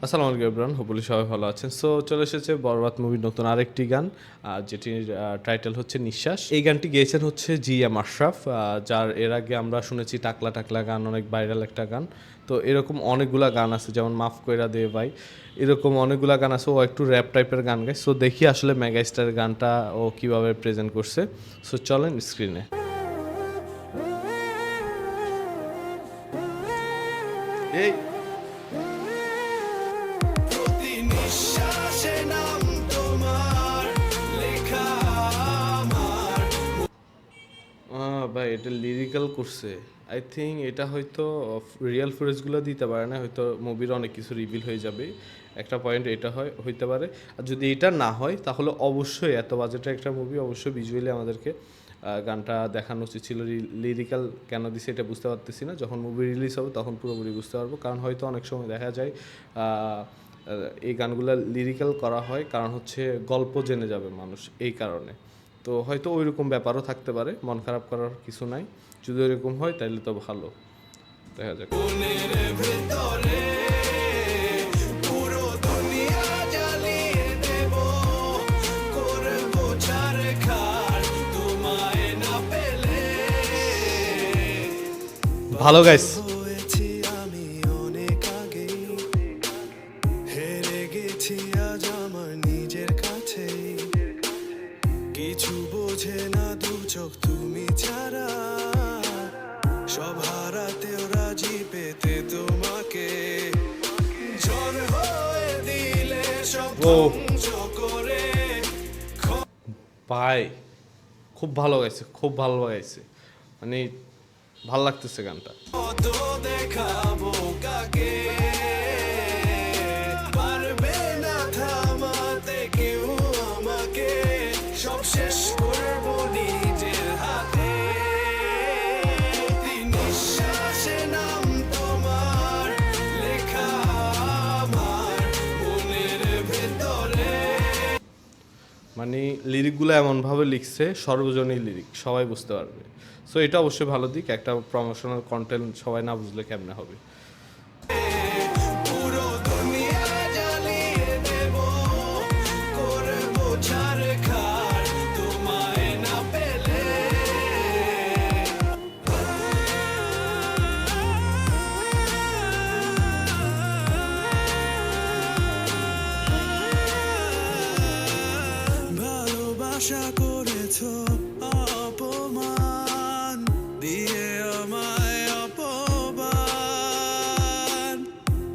আসসালামু আলাইকুম everyone, hopefully সবাই ভালো আছেন। সো চলে এসেছে বরবাদ মুভির নতুন আরেকটি গান, যেটির টাইটেল হচ্ছে নিঃশ্বাস। এই গানটি গেয়েছেন হচ্ছে জি এম আশরাফ, যার এর আগে আমরা শুনেছি টাকলা টাকলা গান, অনেক ভাইরাল একটা গান। তো এরকম অনেকগুলা গান আছে, যেমন মাফ কইরা দে ভাই, এরকম অনেকগুলা গান আছে। ও একটু র্যাপ টাইপের গান গায়। সো দেখি আসলে মেগাস্টারের গানটা ও কীভাবে প্রেজেন্ট করছে। সো চলেন স্ক্রিনে। এই প্রতি নিঃশ্বাসে নাম তোমার লেখা আমার। ভাই এটা লিরিক্যাল করছে। আই থিঙ্ক এটা হয়তো রিয়েল ফুটেজগুলো দিতে পারে না, হয়তো মুভির অনেক কিছু রিভিল হয়ে যাবে। একটা পয়েন্ট এটা হইতে পারে। আর যদি এটা না হয় তাহলে অবশ্যই এত বাজেটের একটা মুভি অবশ্যই ভিজুয়ালি আমাদেরকে গানটা দেখানো উচিত ছিল। লিরিক্যাল কেন দিছে এটা বুঝতে পারতেছি না। যখন মুভি রিলিজ হবে তখন পুরোপুরি বুঝতে পারবো। কারণ হয়তো অনেক সময় দেখা যায় এই গানগুলো লিরিক্যাল করা হয় কারণ হচ্ছে গল্প জেনে যাবে মানুষ, এই কারণে। তো হয়তো ওই রকম ব্যাপারও থাকতে পারে, মন খারাপ করার কিছু নাই। যদি ওইরকম হয় তাহলে তো ভালো, দেখা যাক। মনের ভেতরে পুরো দুনিয়া জ্বালিয়ে দেব, করবো ছারখার তোমায় না পেলে। ভালো গাইস। হয়েছি আমি অনেক আগেই, হেরে গেছি আজ আমার নিজের কাছে। কিছু বোঝে না দু চোখ তুমি ছাড়া, সব হারাতেও রাজি পেতে তোমাকে। ঝড় হয়ে দিলে সব ও ধ্বংস করে। ভাই, খুব ভালো গাইছে, খুব ভালো গাইছে। মানে ভাল লাগতেছে গানটা। কত দেখাবো কাকে, পারবে না থামাতে কেউ আমাকে। সব শেষ করবো নিজের হাতে। প্রতি নিঃশ্বাসে নাম তোমার লেখা আমার মনের ভেতরে। মানে লিরিকগুলো এমনভাবে লিখছে, সর্বজনীন লিরিক, সবাই বুঝতে পারবে। সো এটা অবশ্যই ভালো দিক। একটা প্রমোশনাল কন্টেন্ট সবাই না বুঝলে কেমনে হবে। পুরো দুনিয়া জ্বালিয়ে দেব, করবো ছারখার তোমায় না পেলে। ভালোবাসা করেছো অপমান, দিয়ে আমায় অপমান।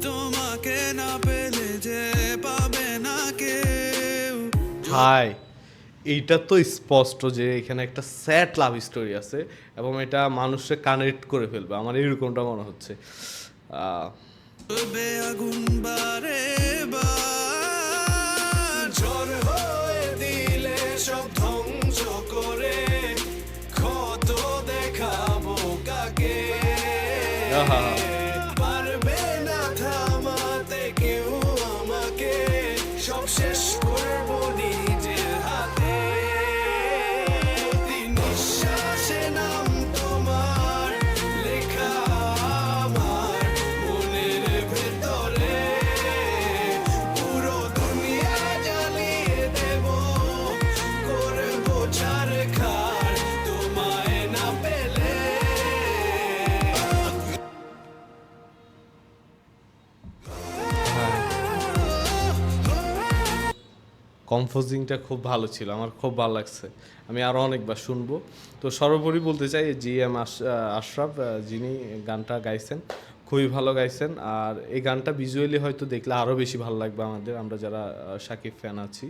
তোমাকে না পেলে যে পাবে না কেউ। হাই, এইটা তো স্পষ্ট যে এখানে একটা স্যাড লাভ স্টোরি আছে এবং এটা মানুষকে কানেক্ট করে ফেলবে, আমার এরকমটা মনে হচ্ছে। জ্বলবে আগুন বারে বার, ঝড় হয়ে দিলে সব ধ্বংস করে। ক্ষত দেখাবো কাকে, আহা, পারবে না থামাতে কেউ আমাকে। সব শেষ করবো নিজের হাতে। প্রতি নিঃশ্বাসে নাম তোমার লেখা আমার মনের ভেতরে। পুরো দুনিয়া জ্বালিয়ে দেব, করবো ছারখার তোমায় না পেলে। কম্পোজিংটা খুব ভালো ছিল, আমার খুব ভালো লাগছে। আমি আরও অনেকবার শুনবো। তো সর্বোপরি বলতে চাই জি এম আশরাফ, যিনি গানটা গাইছেন, খুবই ভালো গাইছেন। আর এই গানটা ভিজুয়ালি হয়তো দেখলে আরও বেশি ভালো লাগবে আমাদের, আমরা যারা শাকিব ফ্যান আছি।